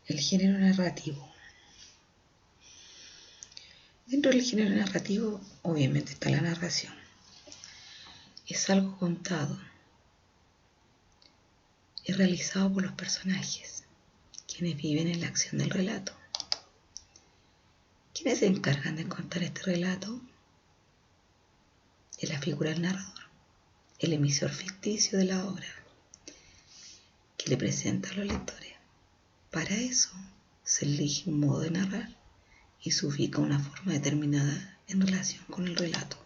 El género narrativo. Dentro del género narrativo, obviamente, está la narración. Es algo contado. Es realizado por los personajes, quienes viven en la acción del relato. ¿Quiénes se encargan de contar este relato? Es la figura del narrador, el emisor ficticio de la obra, que le presenta a los lectores. Para eso se elige un modo de narrar y se ubica una forma determinada en relación con el relato.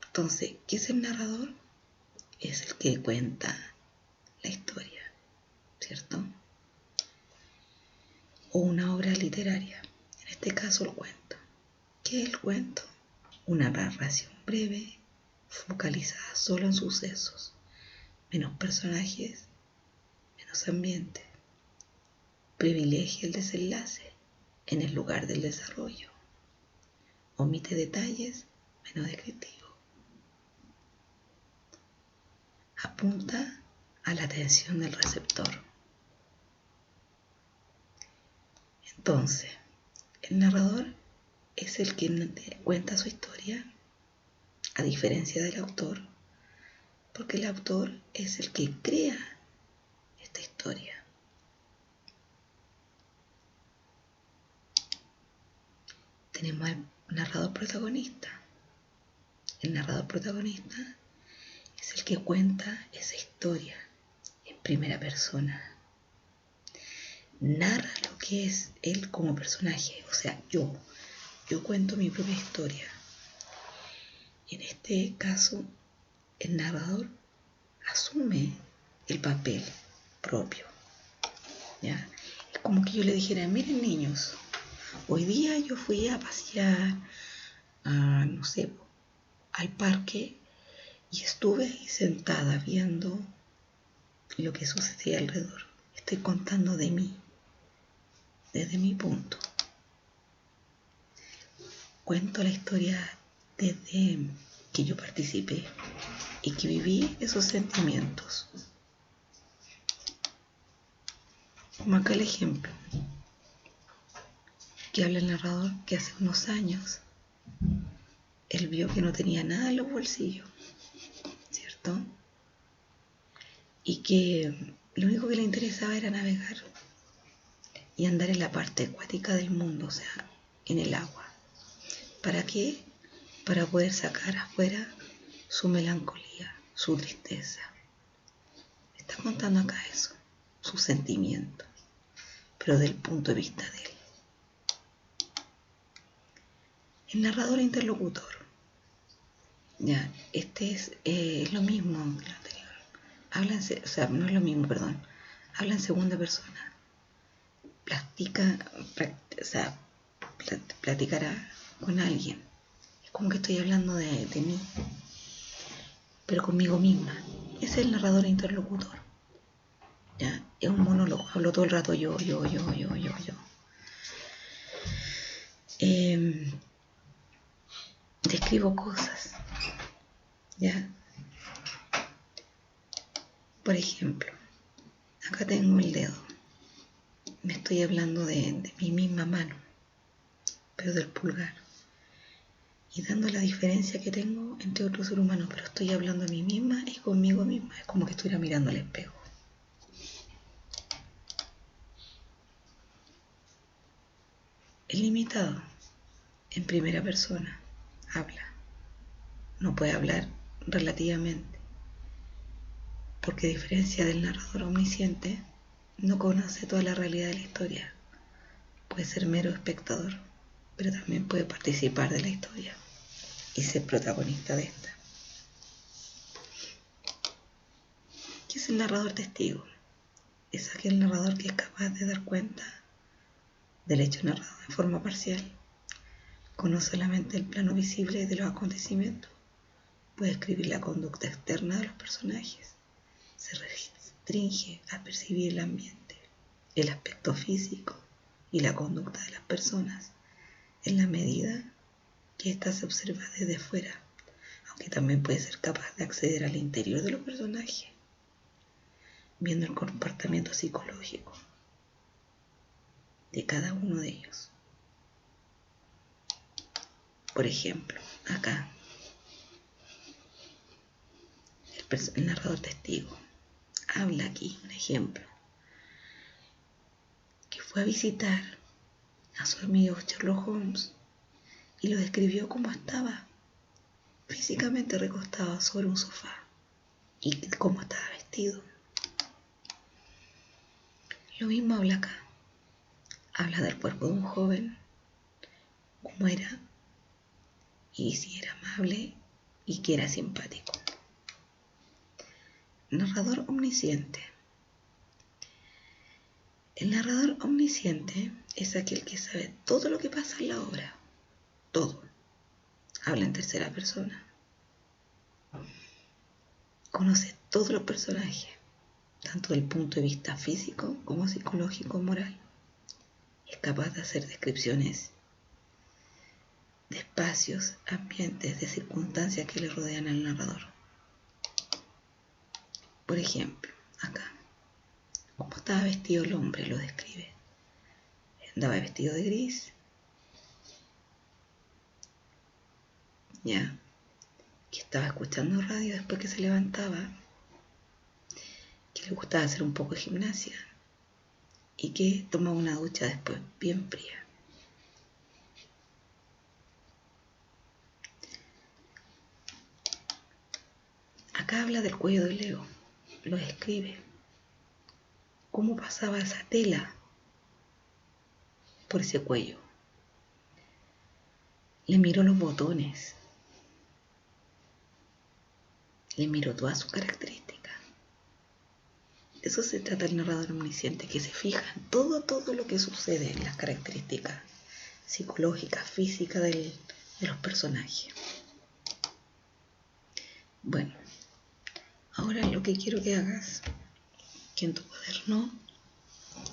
Entonces, ¿qué es el narrador? Es el que cuenta la historia, ¿cierto? O una obra literaria, en este caso el cuento. ¿Qué es el cuento? Una narración breve, focalizada solo en sucesos, menos personajes, menos ambiente. Privilegia el desenlace en el lugar del desarrollo. Omite detalles menos descriptivos. Apunta a la atención del receptor. Entonces, el narrador es el que cuenta su historia, a diferencia del autor, porque el autor es el que crea esta historia. Tenemos al narrador protagonista. El narrador protagonista es el que cuenta esa historia en primera persona. Narra lo que es él como personaje, o sea, yo cuento mi propia historia. En este caso, el narrador asume el papel propio, ¿ya? Es como que yo le dijera, miren niños, hoy día yo fui a pasear al parque y estuve ahí sentada viendo lo que sucedía alrededor. Estoy contando de mí, desde mi punto. Cuento la historia desde que yo participé y que viví esos sentimientos. Como acá el ejemplo que habla el narrador que hace unos años él vio que no tenía nada en los bolsillos, ¿cierto? Y que lo único que le interesaba era navegar y andar en la parte acuática del mundo, o sea, en el agua. ¿Para qué? Para poder sacar afuera su melancolía, su tristeza. Está contando acá eso, su sentimiento, pero del punto de vista de él. El narrador interlocutor. Ya, este es lo mismo que lo anterior. No es lo mismo, perdón. Habla en segunda persona. Platicará con alguien. Es como que estoy hablando de mí, pero conmigo misma. Ese es el narrador interlocutor. ¿Ya? Es un monólogo, hablo todo el rato yo. Describo cosas, ¿ya? Por ejemplo, acá tengo el dedo. Me estoy hablando de mi misma mano, pero del pulgar. Y dando la diferencia que tengo entre otro ser humano, pero estoy hablando de mí misma y conmigo misma. Es como que estuviera mirando al espejo. El limitado, en primera persona, habla. No puede hablar relativamente, porque a diferencia del narrador omnisciente, no conoce toda la realidad de la historia. Puede ser mero espectador, pero también puede participar de la historia y ser protagonista de esta. ¿Qué es el narrador testigo? Es aquel narrador que es capaz de dar cuenta del hecho narrado en forma parcial. Conoce solamente el plano visible de los acontecimientos. Puede escribir la conducta externa de los personajes. Se restringe a percibir el ambiente, el aspecto físico y la conducta de las personas en la medida que ésta se observa desde fuera, aunque también puede ser capaz de acceder al interior de los personajes, viendo el comportamiento psicológico de cada uno de ellos. Por ejemplo, acá, el narrador testigo habla aquí, un ejemplo, que fue a visitar a su amigo Sherlock Holmes y lo describió como estaba físicamente recostado sobre un sofá y cómo estaba vestido. Lo mismo habla acá. Habla del cuerpo de un joven, cómo era, y si era amable y que era simpático. Narrador omnisciente. El narrador omnisciente es aquel que sabe todo lo que pasa en la obra. Todo. Habla en tercera persona. Conoce todos los personajes, tanto del punto de vista físico como psicológico o moral. Es capaz de hacer descripciones de espacios, ambientes, de circunstancias que le rodean al narrador. Por ejemplo, acá, cómo estaba vestido el hombre lo describe. Andaba vestido de gris, ya, que estaba escuchando radio después que se levantaba, que le gustaba hacer un poco de gimnasia y que tomaba una ducha después bien fría. Acá habla del cuello de Leo, lo describe, cómo pasaba esa tela por ese cuello. Le miró los botones, le miró todas sus características. De eso se trata el narrador omnisciente, que se fija en todo lo que sucede en las características psicológicas, físicas de los personajes. Bueno, ahora lo que quiero que hagas, que en tu cuaderno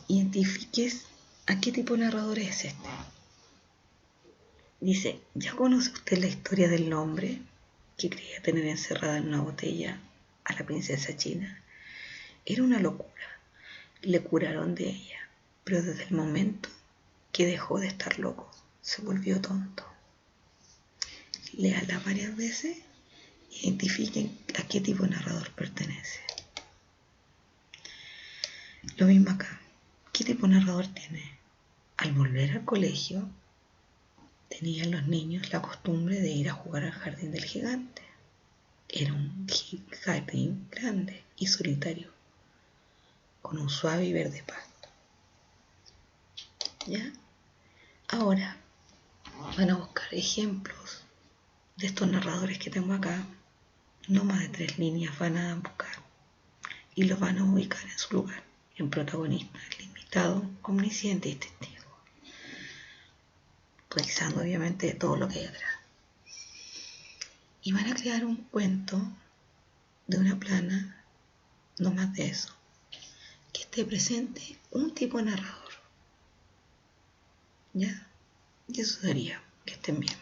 identifiques a qué tipo de narrador es este. Dice, ¿ya conoce usted la historia del hombre que creía tener encerrada en una botella a la princesa china? Era una locura. Le curaron de ella, pero desde el momento que dejó de estar loco, se volvió tonto. Léala varias veces e identifiquen a qué tipo de narrador pertenece. Lo mismo acá. ¿Qué tipo de narrador tiene? Al volver al colegio, tenían los niños la costumbre de ir a jugar al jardín del gigante. Era un jardín grande y solitario, con un suave y verde pasto. ¿Ya? Ahora van a buscar ejemplos de estos narradores que tengo acá. No más de 3 líneas van a buscar y los van a ubicar en su lugar, en protagonista, limitado, omnisciente y testigo, realizando obviamente todo lo que hay atrás. Y van a crear un cuento de una plana, no más de eso, que esté presente un tipo de narrador. ¿Ya? Y eso sería. Que estén bien.